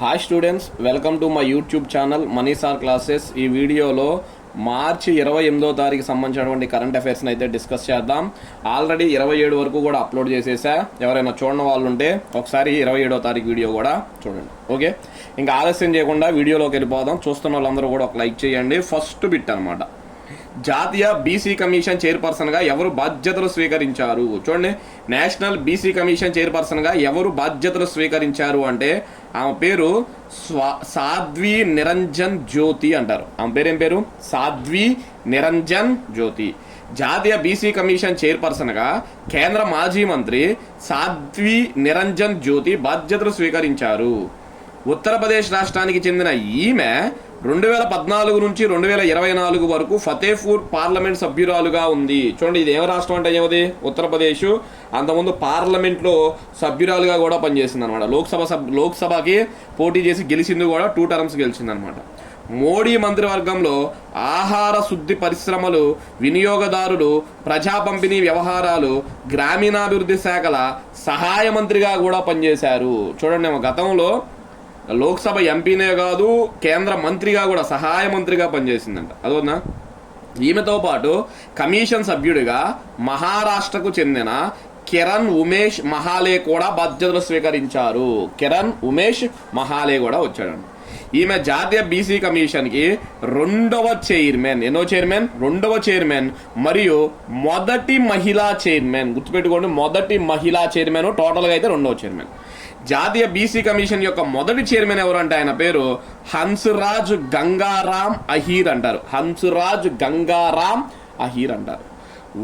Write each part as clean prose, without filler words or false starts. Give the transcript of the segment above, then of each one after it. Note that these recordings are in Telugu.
Hi students, welcome to my YouTube channel money sir classes. ఈ వీడియోలో మార్చి 28వ తారీఖు సంబంధించినటువంటి కరెంట్ అఫైర్స్ని అయితే డిస్కస్ చేద్దాం. ఆల్రెడీ 27 వరకు కూడా అప్లోడ్ చేసేసా. ఎవరైనా చూడని వాళ్ళు ఉంటే ఒకసారి 27వ తారీఖు వీడియో కూడా చూడండి. ఓకే, ఇంకా ఆలస్యం చేయకుండా వీడియోలోకి వెళ్ళిపోదాం. చూస్తున్న వాళ్ళందరూ కూడా ఒక లైక్ చేయండి. ఫస్ట్ బిట్ అనమాట, జాతీయ బీసీ కమిషన్ చైర్పర్సన్గా ఎవరు బాధ్యతలు స్వీకరించారు? చూడండి, నేషనల్ బీసీ కమిషన్ చైర్పర్సన్గా ఎవరు బాధ్యతలు స్వీకరించారు అంటే ఆమె పేరు సాధ్వి నిరంజన్ జ్యోతి అంటారు. ఆమె పేరు ఏం పేరు? సాధ్వి నిరంజన్ జ్యోతి. జాతీయ బీసీ కమిషన్ చైర్పర్సన్గా కేంద్ర మాజీ మంత్రి సాధ్వి నిరంజన్ జ్యోతి బాధ్యతలు స్వీకరించారు. ఉత్తరప్రదేశ్ రాష్ట్రానికి చెందిన ఈమె 2014 నుంచి 2024 వరకు ఫతేపూర్ పార్లమెంట్ సభ్యురాలుగా ఉంది. చూడండి, ఇది ఏం రాష్ట్రం అంటే ఏమది? ఉత్తరప్రదేశ్. అంతకుముందు పార్లమెంట్లో సభ్యురాలుగా కూడా పనిచేసింది అనమాట. లోక్సభకి పోటీ చేసి గెలిచింది కూడా, 2 టర్మ్స్ గెలిచింది అనమాట. మోడీ మంత్రివర్గంలో ఆహార శుద్ధి పరిశ్రమలు, వినియోగదారులు, ప్రజా పంపిణీ వ్యవహారాలు, గ్రామీణాభివృద్ధి శాఖల సహాయ మంత్రిగా కూడా పనిచేశారు. చూడండి, గతంలో లోక్సభ ఎంపీనే కాదు, కేంద్ర మంత్రిగా కూడా, సహాయ మంత్రిగా పనిచేసిందంట. అదోనా? ఈమెతో పాటు కమిషన్ సభ్యుడిగా మహారాష్ట్రకు చెందిన కిరణ్ ఉమేష్ మహాలే కూడా బాధ్యతలు స్వీకరించారు. కిరణ్ ఉమేష్ మహాలే కూడా వచ్చాడండి. ఈమె జాతీయ బీసీ కమిషన్కి 2వ చైర్మన్. ఎన్నో చైర్మన్? 2వ చైర్మన్ మరియు మొదటి మహిళా చైర్మన్. గుర్తుపెట్టుకోండి, మొదటి మహిళా చైర్మన్. టోటల్గా అయితే 2వ చైర్మన్. జాతీయ బీసీ కమిషన్ యొక్క మొదటి చైర్మన్ ఎవరు అంటే ఆయన పేరు హన్స్రాజ్ గంగారాం అహీర్ అంటారు. హన్స్రాజ్ గంగారాం అహీర్ అంటారు.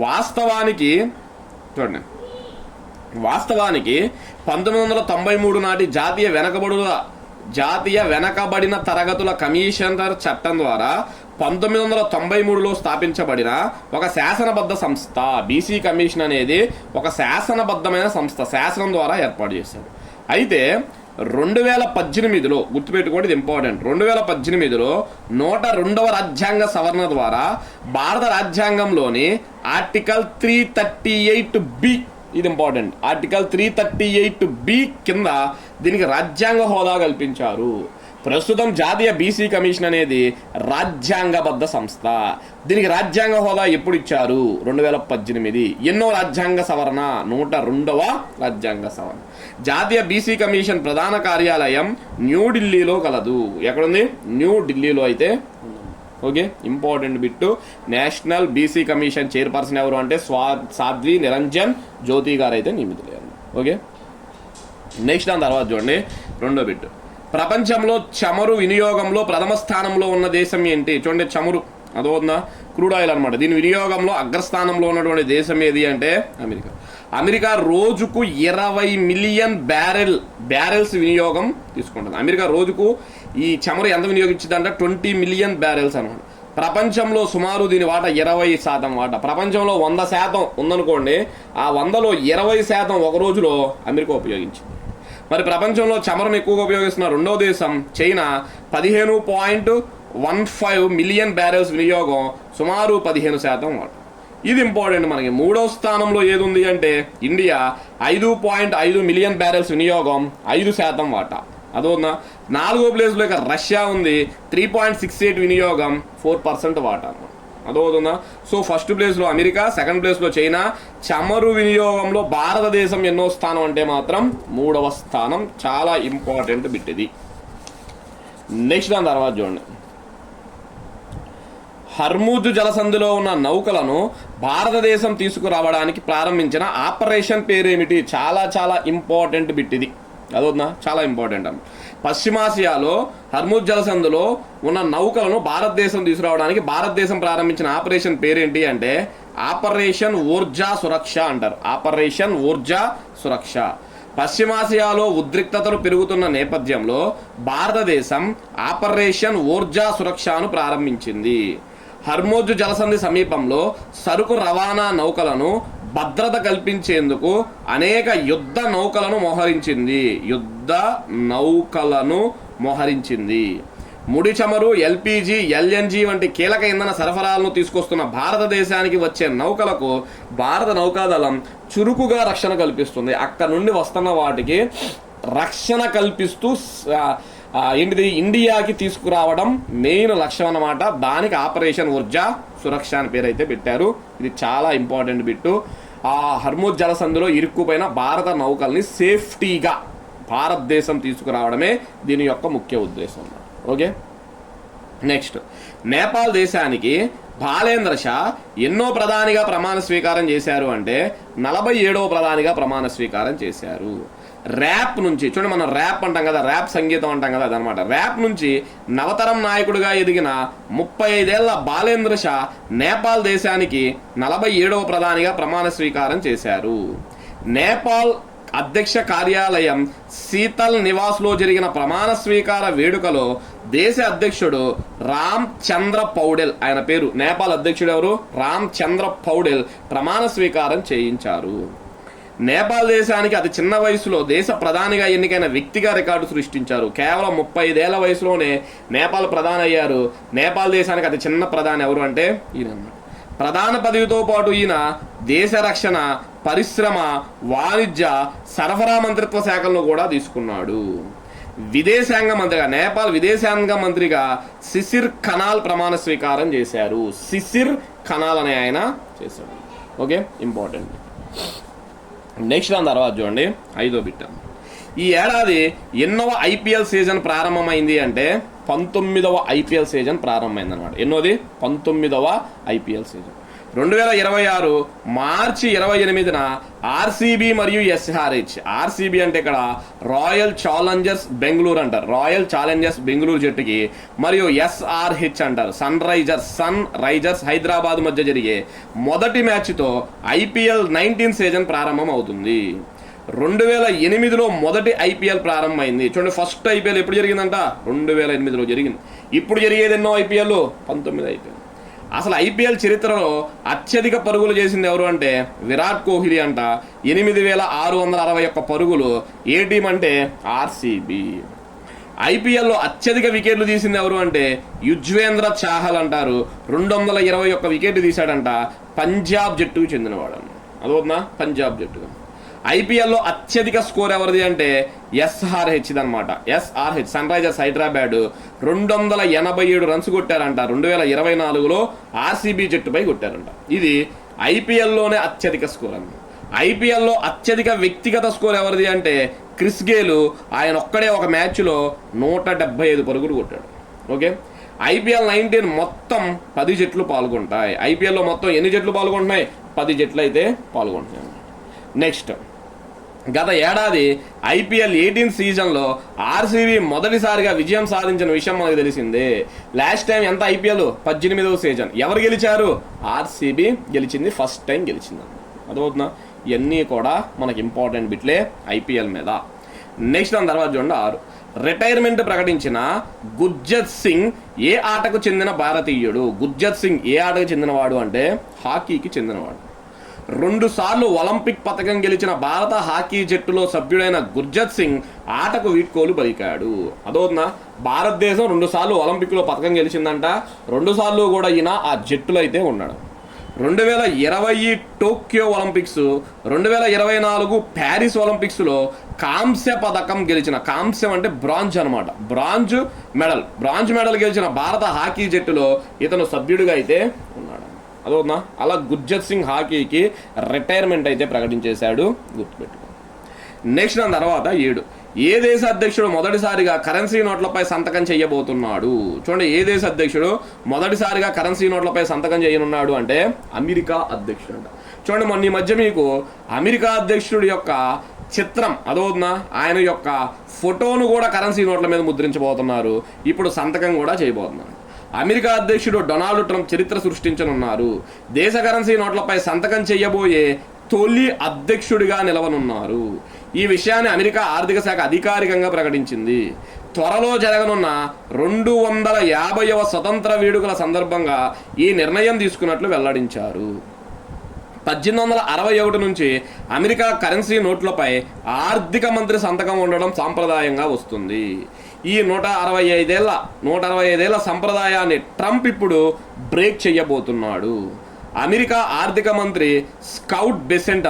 వాస్తవానికి చూడండి, 1993 నాటి జాతీయ వెనకబడిన తరగతుల కమిషనర్ చట్టం ద్వారా 1993లో స్థాపించబడిన ఒక శాసనబద్ధ సంస్థ. బీసీ కమిషన్ అనేది ఒక శాసనబద్ధమైన సంస్థ, శాసనం ద్వారా ఏర్పాటు చేశారు. అయితే 2018లో, గుర్తుపెట్టుకోండి, ఇది ఇంపార్టెంట్, 2018లో 102వ రాజ్యాంగ సవరణ ద్వారా భారత రాజ్యాంగంలోని ఆర్టికల్ 338B, ఇది ఇంపార్టెంట్, ఆర్టికల్ 338B కింద దీనికి రాజ్యాంగ హోదా కల్పించారు. ప్రస్తుతం జాతీయ బీసీ కమిషన్ అనేది రాజ్యాంగబద్ధ సంస్థ. దీనికి రాజ్యాంగ హోదా ఎప్పుడు ఇచ్చారు? 2018. ఎన్నో రాజ్యాంగ సవరణ? 102వ రాజ్యాంగ సవరణ. జాతీయ బీసీ కమిషన్ ప్రధాన కార్యాలయం న్యూఢిల్లీలో కలదు. ఎక్కడుంది? న్యూఢిల్లీలో అయితే. Okay, important bit. National BC commission chairperson ఎవరు అంటే సాధ్వి నిరంజన్ జ్యోతి గారు అయితే నియమితులయ్యారు. ఓకే, నెక్స్ట్ దాని తర్వాత చూడండి, 2వ బిట్టు. ప్రపంచంలో చమురు వినియోగంలో ప్రథమ స్థానంలో ఉన్న దేశం ఏంటి? చూడండి, చమురు అదో ఉందా, క్రూడ్ ఆయిల్ అనమాట. దీని వినియోగంలో అగ్రస్థానంలో ఉన్నటువంటి దేశం ఏది అంటే అమెరికా. అమెరికా రోజుకు 20 మిలియన్ బ్యారెల్స్ వినియోగం తీసుకుంటుంది. అమెరికా రోజుకు ఈ చమురు ఎంత వినియోగించిందంటే 20 మిలియన్ బ్యారెల్స్ అనమాట. ప్రపంచంలో సుమారు దీని వాటా 20% వాటా. ప్రపంచంలో 100% ఉందనుకోండి, ఆ 100లో 20% ఒక రోజులో అమెరికా ఉపయోగించింది. మరి ప్రపంచంలో చమురును ఎక్కువగా ఉపయోగిస్తున్న 2వ దేశం చైనా. 15.15 మిలియన్ బ్యారెల్స్ వినియోగం, సుమారు 15% వాటా. ఇది ఇంపార్టెంట్ మనకి. 3వ స్థానంలో ఏది ఉంది అంటే ఇండియా. 5.5 మిలియన్ బ్యారెల్స్ వినియోగం, 5% వాటా. అదోనా? 4వ ప్లేస్లో ఇక రష్యా ఉంది. 3.68 వినియోగం, 4% వాటా. అదవుతుందా? సో ఫస్ట్ ప్లేస్లో అమెరికా, సెకండ్ ప్లేస్లో చైనా. చమురు వినియోగంలో భారతదేశం ఎన్నో స్థానం అంటే మాత్రం 3వ స్థానం. చాలా ఇంపార్టెంట్ బిట్ ఇది. నెక్స్ట్ దాని తర్వాత చూడండి, హర్ముజ్ జలసంధిలో ఉన్న నౌకలను భారతదేశం తీసుకురావడానికి ప్రారంభించిన ఆపరేషన్ పేరేమిటి? చాలా చాలా ఇంపార్టెంట్ బిట్ ఇది. అదవుతుందా? చాలా ఇంపార్టెంట్ అన్న. పశ్చిమాసియాలో హర్ముజ్ జలసంధిలో ఉన్న నౌకలను భారతదేశం తీసుకురావడానికి భారతదేశం ప్రారంభించిన ఆపరేషన్ పేరేంటి అంటే ఆపరేషన్ ఊర్జా సురక్ష అంటారు. ఆపరేషన్ ఊర్జా సురక్ష. పశ్చిమాసియాలో ఉద్రిక్తతలు పెరుగుతున్న నేపథ్యంలో భారతదేశం ఆపరేషన్ ఊర్జా సురక్షను ప్రారంభించింది. హర్ముజ్ జలసంధి సమీపంలో సరుకు రవాణా నౌకలను భద్రత కల్పించేందుకు అనేక యుద్ధ నౌకలను మోహరించింది. ముడి చమురు, ఎల్పిజి, ఎల్ఎన్జి వంటి కీలక ఇంధన సరఫరాలను తీసుకొస్తున్న భారతదేశానికి వచ్చే నౌకలకు భారత నౌకాదళం చురుకుగా రక్షణ కల్పిస్తుంది. అక్కడ నుండి వస్తున్న వాటికి రక్షణ కల్పిస్తూ ఏంటిది ఇండియాకి తీసుకురావడం మెయిన్ లక్ష్యం అన్నమాట. దానికి ఆపరేషన్ ఊర్జా సురక్ష అని పేరు అయితే పెట్టారు. ఇది చాలా ఇంపార్టెంట్ బిట్టు. ఆ హర్ముజ్ జలసంధిలో ఇరుక్కుపోయిన భారత నౌకల్ని సేఫ్టీగా భారతదేశం తీసుకురావడమే దీని యొక్క ముఖ్య ఉద్దేశం. ఓకే, నెక్స్ట్, నేపాల్ దేశానికి బాలేంద్ర షా ఎన్నో ప్రధానిగా ప్రమాణ స్వీకారం చేశారు అంటే 47వ ప్రధానిగా ప్రమాణ స్వీకారం చేశారు. ర్యాప్ నుంచి చూడండి, మనం ర్యాప్ అంటాం కదా, ర్యాప్ సంగీతం అంటాం కదా, అదనమాట. ర్యాప్ నుంచి నవతరం నాయకుడిగా ఎదిగిన 35 ఏళ్ల బాలేంద్ర షా నేపాల్ దేశానికి 47వ ప్రధానిగా ప్రమాణ స్వీకారం చేశారు. నేపాల్ అధ్యక్ష కార్యాలయం శీతల్ నివాస్లో జరిగిన ప్రమాణ స్వీకార వేడుకలో దేశ అధ్యక్షుడు రామ్ చంద్ర పౌడెల్, ఆయన పేరు, నేపాల్ అధ్యక్షుడు ఎవరు, రామ్ చంద్ర పౌడెల్ ప్రమాణ స్వీకారం చేయించారు. నేపాల్ దేశానికి అతి చిన్న వయసులో దేశ ప్రధానిగా ఎన్నికైన వ్యక్తిగా రికార్డు సృష్టించారు. కేవలం 35 ఏళ్ల వయసులోనే నేపాల్ ప్రధాని అయ్యారు. నేపాల్ దేశానికి అతి చిన్న ప్రధాని ఎవరు అంటే ఈయన. ప్రధాన పదవితో పాటు ఈయన దేశ రక్షణ, పరిశ్రమ, వాణిజ్య, సరఫరా మంత్రిత్వ శాఖలను కూడా తీసుకున్నాడు. విదేశాంగ మంత్రిగా, నేపాల్ విదేశాంగ మంత్రిగా సిసిర్ ఖనాల్ ప్రమాణ స్వీకారం చేశారు. సిసిర్ ఖనాల్ అనే ఆయన చేశాడు. Okay, important. నెక్స్ట్ దాని తర్వాత చూడండి 5వ బిట్. ఈ ఏడాది ఎన్నవ ఐపీఎల్ సీజన్ ప్రారంభమైంది అంటే 19వ ఐపీఎల్ సీజన్ ప్రారంభమైంది అనమాట. ఎన్నోది? 19వ ఐపీఎల్ సీజన్. 2026 మార్చి 28న ఆర్సీబీ మరియు ఎస్ఆర్హెచ్, ఆర్సీబీ అంటే ఇక్కడ రాయల్ ఛాలెంజర్స్ బెంగళూరు అంటారు, రాయల్ ఛాలెంజర్స్ బెంగళూరు జట్టుకి, మరియు ఎస్ఆర్హెచ్ అంటారు సన్ రైజర్స్ హైదరాబాద్ మధ్య జరిగే మొదటి మ్యాచ్తో ఐపీఎల్ 19 సీజన్ ప్రారంభం అవుతుంది. 2008లో మొదటి ఐపీఎల్ ప్రారంభమైంది. చూడండి, ఫస్ట్ ఐపీఎల్ ఎప్పుడు జరిగిందంట? 2008లో జరిగింది. ఇప్పుడు జరిగేది ఎన్నో ఐపీఎల్? 19 ఐపీఎల్. అసలు ఐపీఎల్ చరిత్రలో అత్యధిక పరుగులు చేసింది ఎవరు అంటే విరాట్ కోహ్లీ అంట, 8661 పరుగులు. ఏ టీం అంటే ఆర్సీబీ. ఐపీఎల్లో అత్యధిక వికెట్లు తీసింది ఎవరు అంటే యుజ్వేంద్ర చాహల్ అంటారు, 221 వికెట్లు తీశాడంట. పంజాబ్ జట్టుకు చెందినవాడు. అదవుతుందా? పంజాబ్ జట్టు. ఐపీఎల్లో అత్యధిక స్కోర్ ఎవరిది అంటే ఎస్ఆర్హెచ్ అనమాట. SRH Sunrisers Hyderabad 287 runs కొట్టారంట. 2024లో ఆర్సీబీ జట్టుపై కొట్టారంట. ఇది ఐపీఎల్లోనే అత్యధిక స్కోర్ అన్నమాట. ఐపీఎల్లో అత్యధిక వ్యక్తిగత స్కోర్ ఎవరిది అంటే క్రిస్ గేల్. ఆయన ఒక్కడే ఒక మ్యాచ్లో 175 పరుగులు కొట్టాడు. ఓకే, ఐపీఎల్ 19 మొత్తం 10 జట్లు పాల్గొంటాయి. ఐపీఎల్లో మొత్తం ఎన్ని జట్లు పాల్గొంటున్నాయి? 10 జట్లు అయితే పాల్గొంటున్నాయి. నెక్స్ట్, గత ఏడాది ఐపీఎల్ 18 సీజన్లో ఆర్సీబీ మొదటిసారిగా విజయం సాధించిన విషయం మనకు తెలిసిందే. లాస్ట్ టైం ఎంత? ఐపీఎల్ 18వ సీజన్. ఎవరు గెలిచారు? ఆర్సీబీ గెలిచింది, ఫస్ట్ టైం గెలిచింది. అదవుతున్నా? ఇవన్నీ కూడా మనకి ఇంపార్టెంట్ బిట్లే ఐపీఎల్ మీద. నెక్స్ట్ దాని తర్వాత చూడండి 6. రిటైర్మెంట్ ప్రకటించిన గుర్జత్ సింగ్ ఏ ఆటకు చెందిన భారతీయుడు? గుర్జత్ సింగ్ ఏ ఆటకు చెందినవాడు అంటే హాకీకి చెందినవాడు. 2 సార్లు ఒలింపిక్ పథకం గెలిచిన భారత హాకీ జట్టులో సభ్యుడైన గుర్జత్ సింగ్ ఆటకు వీడ్కోలు పలికాడు. అదవుతుందా? భారతదేశం 2 సార్లు ఒలింపిక్లో పథకం గెలిచిందంట. 2 సార్లు కూడా ఈయన ఆ జట్టులో అయితే ఉన్నాడు. 2020 టోక్యో ఒలింపిక్స్, 2024 ప్యారిస్ ఒలింపిక్స్లో కాంస్య పథకం గెలిచిన, కాంస్యం అంటే బ్రాంజ్ అనమాట, బ్రాంజ్ మెడల్ గెలిచిన భారత హాకీ జట్టులో ఇతను సభ్యుడిగా అయితే ఉన్నాడు. అదవునా? అలా గుర్జత్ సింగ్ హాకీకి రిటైర్మెంట్ అయితే ప్రకటించేశాడు, గుర్తుపెట్టుకో. నెక్స్ట్ దాని తర్వాత 7. ఏ దేశ అధ్యక్షుడు మొదటిసారిగా కరెన్సీ నోట్లపై సంతకం చేయబోతున్నాడు? చూడండి, ఏ దేశ అధ్యక్షుడు మొదటిసారిగా కరెన్సీ నోట్లపై సంతకం చేయనున్నాడు అంటే అమెరికా అధ్యక్షుడు అంట. చూడండి, మొన్న ఈ మధ్య మీకు అమెరికా అధ్యక్షుడి యొక్క చిత్రం, అదవునా, ఆయన యొక్క ఫోటోను కూడా కరెన్సీ నోట్ల మీద ముద్రించబోతున్నారు. ఇప్పుడు సంతకం కూడా చేయబోతున్నారు. అమెరికా అధ్యక్షుడు డొనాల్డ్ ట్రంప్ చరిత్ర సృష్టించనున్నారు. దేశ కరెన్సీ నోట్లపై సంతకం చేయబోయే తొలి అధ్యక్షుడిగా నిలవనున్నారు. ఈ విషయాన్ని అమెరికా ఆర్థిక శాఖ అధికారికంగా ప్రకటించింది. త్వరలో జరగనున్న 250వ స్వతంత్ర వేడుకల సందర్భంగా ఈ నిర్ణయం తీసుకున్నట్లు వెల్లడించారు. 1861 నుంచి అమెరికా కరెన్సీ నోట్లపై ఆర్థిక మంత్రి సంతకం ఉండడం సాంప్రదాయంగా వస్తుంది. ఈ 165 ఏళ్ల సంప్రదాయాన్ని ట్రంప్ ఇప్పుడు బ్రేక్ చేయబోతున్నాడు. అమెరికా ఆర్థిక మంత్రి స్కాట్ బెసెంట్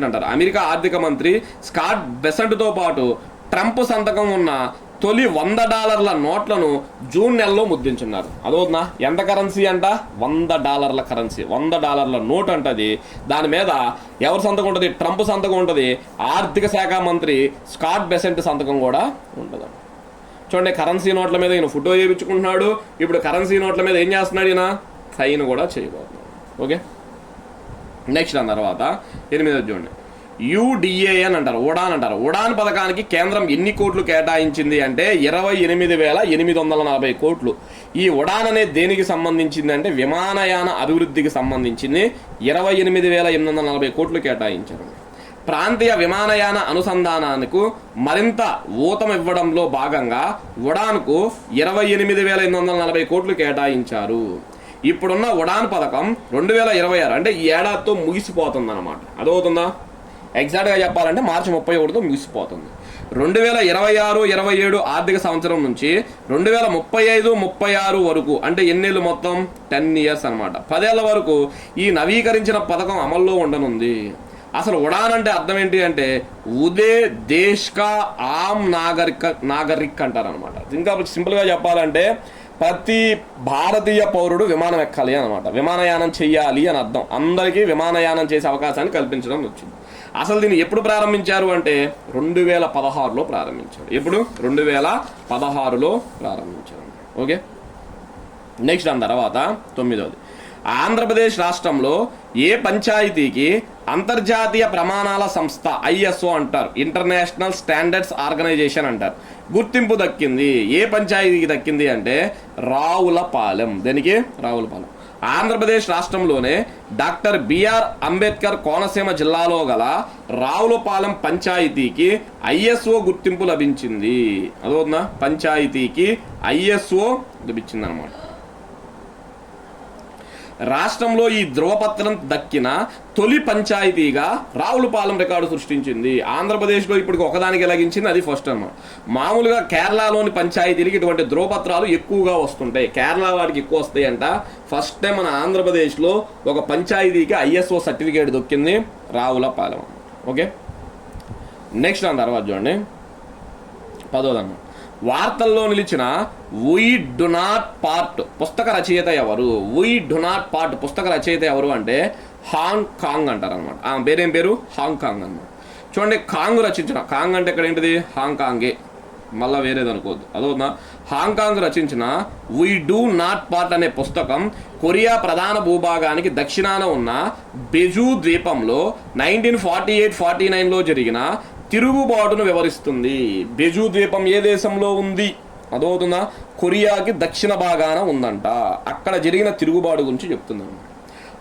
అంటారు. అమెరికా ఆర్థిక మంత్రి స్కాట్ బెసెంట్తో పాటు ట్రంప్ సంతకం ఉన్న తొలి $100 నోట్లను జూన్ నెలలో ముద్రించున్నారు. అదవుతుందా? ఎంత కరెన్సీ అంట? $100 కరెన్సీ, $100 నోట్ అంటది. దాని మీద ఎవరి సంతకం ఉంటుంది? ట్రంప్ సంతకం ఉంటుంది. ఆర్థిక శాఖ మంత్రి స్కాట్ బెసెంట్ సంతకం కూడా ఉంటుంది. చూడండి, కరెన్సీ నోట్ల మీద ఈయన ఫోటో చేయించుకుంటున్నాడు. ఇప్పుడు కరెన్సీ నోట్ల మీద ఏం చేస్తున్నాడు? ఈయన సైన్ కూడా చేయబోతున్నాడు. ఓకే, నెక్స్ట్ దాని తర్వాత 8వ చూడండి, UDAN అంటారు, ఉడాన్ అంటారు. ఉడాన్ పథకానికి కేంద్రం ఎన్ని కోట్లు కేటాయించింది అంటే 28,840 కోట్లు. ఈ ఉడాన్ అనేది దేనికి సంబంధించింది అంటే విమానయాన అభివృద్ధికి సంబంధించింది. 28,840 కోట్లు కేటాయించారు. ప్రాంతీయ విమానయాన అనుసంధానానికి మరింత ఊతం ఇవ్వడంలో భాగంగా ఉడాన్కు 28,840 కోట్లు కేటాయించారు. ఇప్పుడున్న ఉడాన్ పథకం 2026 అంటే ఈ ఏడాదితో ముగిసిపోతుంది అన్నమాట. అదవుతుందా? ఎగ్జాక్ట్గా చెప్పాలంటే మార్చి 31తో ముగిసిపోతుంది. 2026-27 ఆర్థిక సంవత్సరం నుంచి 2035-36 వరకు అంటే ఎన్నేళ్ళు మొత్తం? 10 years అనమాట. 10 ఏళ్ల వరకు ఈ నవీకరించిన పథకం అమల్లో ఉండనుంది. అసలు ఉడాన్ అంటే అర్థం ఏంటి అంటే ఉదే దేశ్ కా ఆమ్ నాగరిక్ అంటారనమాట. ఇంకా సింపుల్గా చెప్పాలంటే ప్రతి భారతీయ పౌరుడు విమానం ఎక్కాలి అనమాట, విమానయానం చెయ్యాలి అని అర్థం. అందరికీ విమానయానం చేసే అవకాశాన్ని కల్పించడం వచ్చింది. అసలు దీన్ని ఎప్పుడు ప్రారంభించారు అంటే 2016లో ప్రారంభించారు. ఎప్పుడు? 2016లో ప్రారంభించారు. ఓకే, నెక్స్ట్ దాని తర్వాత 9వది, ఆంధ్రప్రదేశ్ రాష్ట్రంలో ఏ పంచాయతీకి అంతర్జాతీయ ప్రమాణాల సంస్థ ISO అంటారు, ఇంటర్నేషనల్ స్టాండర్డ్స్ ఆర్గనైజేషన్ అంటారు, గుర్తింపు దక్కింది? ఏ పంచాయతీకి దక్కింది అంటే రావులపాలెం. దేనికి? రావులపాలెం. ఆంధ్రప్రదేశ్ రాష్ట్రంలోనే డాక్టర్ బిఆర్ అంబేద్కర్ కోనసీమ జిల్లాలో గల రావులపాలెం పంచాయతీకి ISO గుర్తింపు లభించింది. అదవుతుందా? పంచాయతీకి ISO లభించింది అనమాట. రాష్ట్రంలో ఈ ధృవపత్రం దక్కిన తొలి పంచాయతీగా రావులపాలెం రికార్డు సృష్టించింది. ఆంధ్రప్రదేశ్లో ఇప్పటికి ఒకదానికి లభించింది, అది ఫస్ట్ అన్నమాట. మామూలుగా కేరళలోని పంచాయతీలకి ఇటువంటి ధృవపత్రాలు ఎక్కువగా వస్తుంటాయి, కేరళ వాటికి ఎక్కువ వస్తాయి అంట. ఫస్ట్ టైం మన ఆంధ్రప్రదేశ్లో ఒక పంచాయతీకి ISO సర్టిఫికేట్ దొక్కింది, రావులపాలెం. ఓకే, నెక్స్ట్ దాని తర్వాత చూడండి 10వ వార్తల్లో నిలిచిన వీ డు నాట్ పార్ట్ పుస్తక రచయిత ఎవరు? వీ డు నాట్ పార్ట్ పుస్తక రచయిత ఎవరు అంటే హాంగ్ కాంగ్ అంటారు అనమాట. ఆ పేరేం పేరు? హాంగ్ కాంగ్ అనమాట. చూడండి, కాంగ్ రచించిన, కాంగ్ అంటే ఇక్కడ ఏంటిది? హాంగ్ కాంగే, మళ్ళీ వేరేది అనుకోవద్దు. అదవుతుందా? హాంగ్ కాంగ్ రచించిన వీ డూ నాట్ పార్ట్ అనే పుస్తకం కొరియా ప్రధాన భూభాగానికి దక్షిణాన ఉన్న బెజు ద్వీపంలో 1948-49లో జరిగిన తిరుగుబాటును వివరిస్తుంది. బెజు ద్వీపం ఏ దేశంలో ఉంది? అదవుతుందా? కొరియాకి దక్షిణ భాగాన ఉందంట. అక్కడ జరిగిన తిరుగుబాటు గురించి చెప్తున్నాను.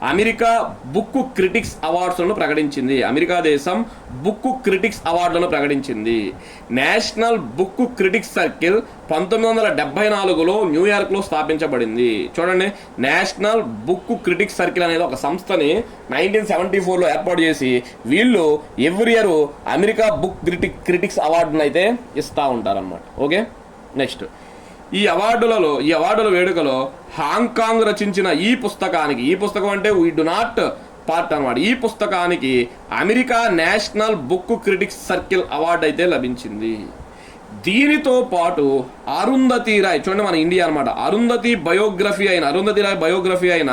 అమెరికా బుక్ క్రిటిక్స్ అవార్డ్స్లను ప్రకటించింది. అమెరికా దేశం బుక్ క్రిటిక్స్ అవార్డులను ప్రకటించింది. నేషనల్ బుక్ క్రిటిక్స్ సర్కిల్ 1974లో న్యూయార్క్లో స్థాపించబడింది. చూడండి, నేషనల్ బుక్ క్రిటిక్స్ సర్కిల్ అనేది ఒక సంస్థని 1974లో ఏర్పాటు చేసి వీళ్ళు every year America book critics అవార్డును అయితే ఇస్తూ ఉంటారన్నమాట. ఓకే, నెక్స్ట్ ఈ అవార్డుల వేడుకలో హాంకాంగ్ రచించిన ఈ పుస్తకం అంటే వీ డు నాట్ పార్ట్ అనమాట. ఈ పుస్తకానికి America national book critics circle award అయితే లభించింది. దీనితో పాటు అరుంధతి రాయ్, చూడండి మన ఇండియా అనమాట, అరుంధతి రాయ్ బయోగ్రఫీ అయిన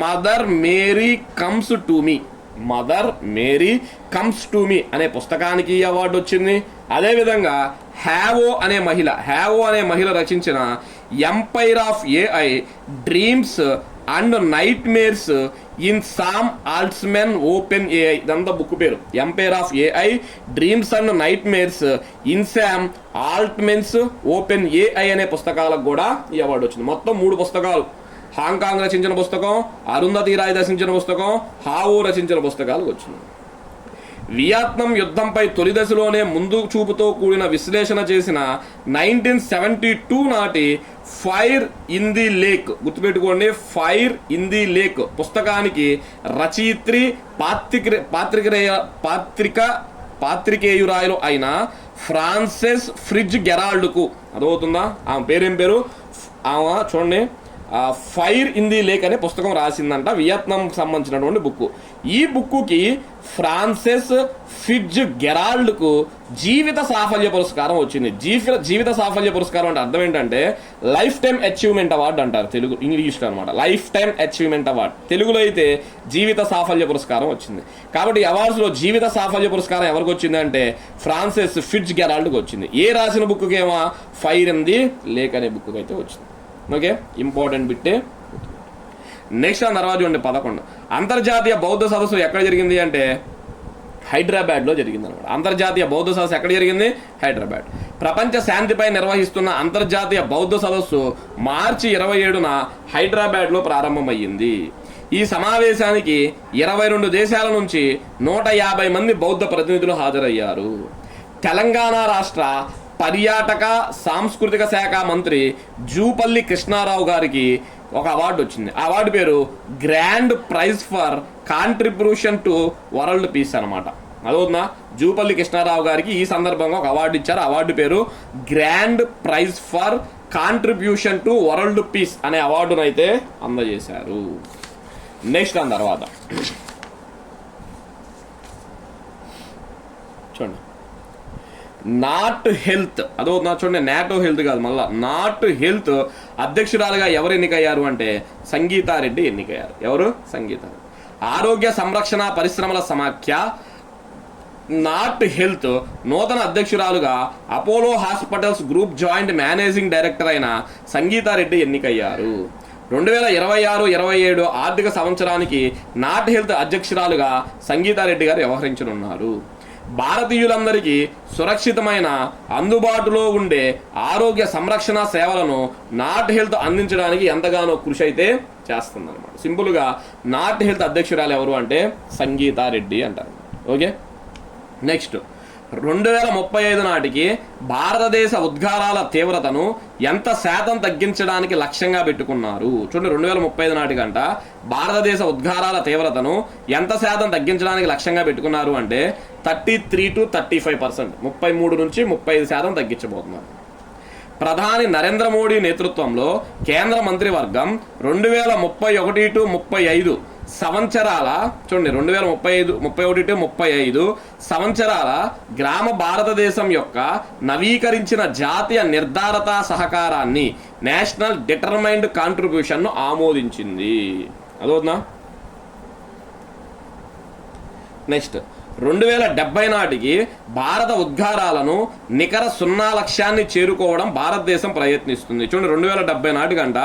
mother Mary comes to me అనే పుస్తకానికి అవార్డు వచ్చింది. అదేవిధంగా హ్యావో అనే మహిళ రచించిన empire of AI dreams and nightmares in Sam Altman's open AI, ఇదంతా బుక్ పేరు. Empire of AI dreams and nightmares in Sam Altman's open AI అనే పుస్తకాలకు కూడా ఈ అవార్డు వచ్చింది. మొత్తం 3 పుస్తకాలు, హాంకాంగ్ రచించిన పుస్తకం, అరుంధతి రాయ్ రచించిన పుస్తకం, హావో రచించిన పుస్తకాలు వచ్చింది. వియత్నాం యుద్ధంపై తొలి దశలోనే ముందు చూపుతో కూడిన విశ్లేషణ చేసిన 1972 నాటి ఫైర్ ఇన్ ది లేక్, గుర్తుపెట్టుకోండి, ఫైర్ ఇన్ ది లేక్ పుస్తకానికి రచయిత్రి పాత్రికేయురాయలు అయిన ఫ్రాన్సెస్ ఫిట్జ్ గెరాల్డ్కు, అదవుతుందా? ఆమె పేరేం పేరు? ఆమె చూడండి, ఫైర్ ఇన్ ది లేక్ అనే పుస్తకం రాసిందంట, వియత్నాంకి సంబంధించినటువంటి బుక్. ఈ బుక్కి ఫ్రాన్సెస్ ఫిట్జ్ గెరాల్డ్కు జీవిత సాఫల్య పురస్కారం వచ్చింది. జీవిత సాఫల్య పురస్కారం అంటే అర్థం ఏంటంటే లైఫ్ టైం అచీవ్మెంట్ అవార్డు అంటారు తెలుగు, ఇంగ్లీష్లో అనమాట. లైఫ్ టైం అచీవ్మెంట్ అవార్డు, తెలుగులో అయితే జీవిత సాఫల్య పురస్కారం వచ్చింది. కాబట్టి ఈ అవార్డ్స్లో జీవిత సాఫల్య పురస్కారం ఎవరికి వచ్చింది అంటే ఫ్రాన్సిస్ ఫిట్జ్ గెరాల్డ్కి వచ్చింది. ఏ రాసిన బుక్కి ఏమో ఫైర్ ఇన్ ది లేక్ అనే బుక్కి అయితే వచ్చింది. Okay, important బిట్టే. నెక్స్ట్ ఆ తర్వాత చూడండి 11, అంతర్జాతీయ బౌద్ధ సదస్సు ఎక్కడ జరిగింది అంటే హైదరాబాద్లో జరిగింది అనమాట. అంతర్జాతీయ బౌద్ధ సదస్సు ఎక్కడ జరిగింది? హైదరాబాద్. ప్రపంచ శాంతిపై నిర్వహిస్తున్న అంతర్జాతీయ బౌద్ధ సదస్సు మార్చి 27న హైదరాబాద్లో ప్రారంభమయ్యింది. ఈ సమావేశానికి 22 దేశాల నుంచి 150 మంది బౌద్ధ ప్రతినిధులు హాజరయ్యారు. తెలంగాణ రాష్ట్ర పర్యాటక సాంస్కృతిక శాఖ మంత్రి జూపల్లి కృష్ణారావు గారికి ఒక అవార్డు వచ్చింది. ఆ అవార్డు పేరు grand prize for contribution to world peace అనమాట. అదవుతుందా? జూపల్లి కృష్ణారావు గారికి ఈ సందర్భంగా ఒక అవార్డు ఇచ్చారు. అవార్డు పేరు grand prize for contribution to world peace అనే అవార్డును అయితే అందజేశారు. నెక్స్ట్ దాని తర్వాత చూడండి, నాట్ హెల్త్, అదో చూడండి, నాటో హెల్త్ కాదు, మళ్ళా నాట్ హెల్త్ అధ్యక్షురాలుగా ఎవరు ఎన్నికయ్యారు అంటే సంగీతారెడ్డి ఎన్నికయ్యారు. ఎవరు? సంగీతారెడ్డి. ఆరోగ్య సంరక్షణ పరిశ్రమల సమాఖ్య నాట్ హెల్త్ నూతన అధ్యక్షురాలుగా Apollo Hospitals group joint managing director అయిన సంగీతారెడ్డి ఎన్నికయ్యారు. 2026-27 ఆర్థిక సంవత్సరానికి నాట్ హెల్త్ అధ్యక్షురాలుగా సంగీతారెడ్డి గారు వ్యవహరించనున్నారు. భారతీయులందరికీ సురక్షితమైన అందుబాటులో ఉండే ఆరోగ్య సంరక్షణ సేవలను నాట్ హెల్త్ అందించడానికి ఎంతగానో కృషి అయితే చేస్తుందన్నమాట. సింపుల్గా నాట్ హెల్త్ అధ్యక్షురాలు ఎవరు అంటే సంగీతారెడ్డి అంటారు. ఓకే, నెక్స్ట్ 2035 నాటికి భారతదేశ ఉద్గారాల తీవ్రతను ఎంత శాతం తగ్గించడానికి లక్ష్యంగా పెట్టుకున్నారు? చూడండి, 2035 నాటికంట భారతదేశ ఉద్గారాల తీవ్రతను ఎంత శాతం తగ్గించడానికి లక్ష్యంగా పెట్టుకున్నారు అంటే 33 to 35%, 33 నుంచి 35% తగ్గించబోతున్నారు. ప్రధాని నరేంద్ర మోడీ నేతృత్వంలో కేంద్ర మంత్రివర్గం 2031 to 35 సంవత్సరాల, చూడండి 2031 to 35 సంవత్సరాల గ్రామ భారతదేశం యొక్క నవీకరించిన జాతీయ నిర్ధారత సహకారాన్ని, నేషనల్ డిటర్మైన్డ్ కాంట్రిబ్యూషన్ను ఆమోదించింది. అదవుతుందా? నెక్స్ట్ 2070 నాటికి భారత ఉద్గారాలను నికర 0 లక్ష్యాన్ని చేరుకోవడం భారతదేశం ప్రయత్నిస్తుంది. చూడండి, 2070 నాటికంట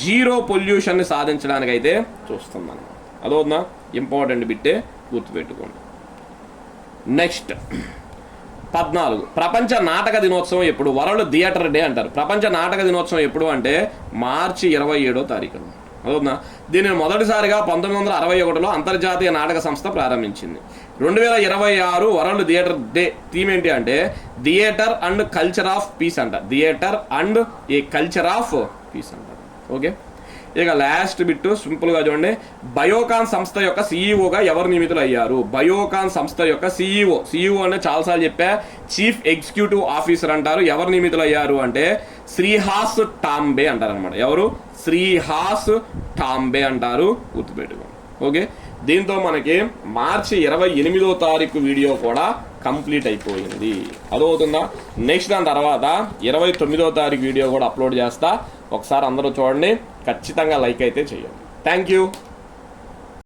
జీరో పొల్యూషన్ని సాధించడానికి అయితే చూస్తుందన్నమాట. అదవుతుందా? ఇంపార్టెంట్ బిట్టే, గుర్తుపెట్టుకోండి. నెక్స్ట్ 14, ప్రపంచ నాటక దినోత్సవం ఎప్పుడు? వరల్డ్ థియేటర్ డే అంటారు. ప్రపంచ నాటక దినోత్సవం ఎప్పుడు అంటే మార్చి 27వ తారీఖున. అవునా? దీనిని మొదటిసారిగా 1961లో అంతర్జాతీయ నాటక సంస్థ ప్రారంభించింది. 2026 వరల్డ్ థియేటర్ డే థీమ్ ఏంటి అంటే theatre and culture of peace అంట. Theatre and a culture of peace అంటారు. ఓకే, ఇక లాస్ట్ బిట్ సింపుల్గా చూడండి, బయోకాన్ సంస్థ యొక్క సిఇఓగా ఎవరు నియమితులు అయ్యారు? బయోకాన్ సంస్థ యొక్క సిఇఓ అంటే చాలాసార్లు చెప్పా, చీఫ్ ఎగ్జిక్యూటివ్ ఆఫీసర్ అంటారు. ఎవరు నియమితులు అయ్యారు అంటే శ్రీహాస్ టాంబే అంటారు అనమాట. ఎవరు? శ్రీహాస్ టాంబే అంటారు, గుర్తుపెట్టుకోండి. ఓకే, దీంతో మనకి మార్చి 28వ తారీఖు వీడియో కూడా కంప్లీట్ అయిపోయింది. అదవుతుందా? నెక్స్ట్ దాని తర్వాత 29వ తారీఖు వీడియో కూడా అప్లోడ్ చేస్తా. ఒకసారి అందరూ చూడండి, ఖచ్చితంగా లైక్ అయితే చేయండి. Thank you.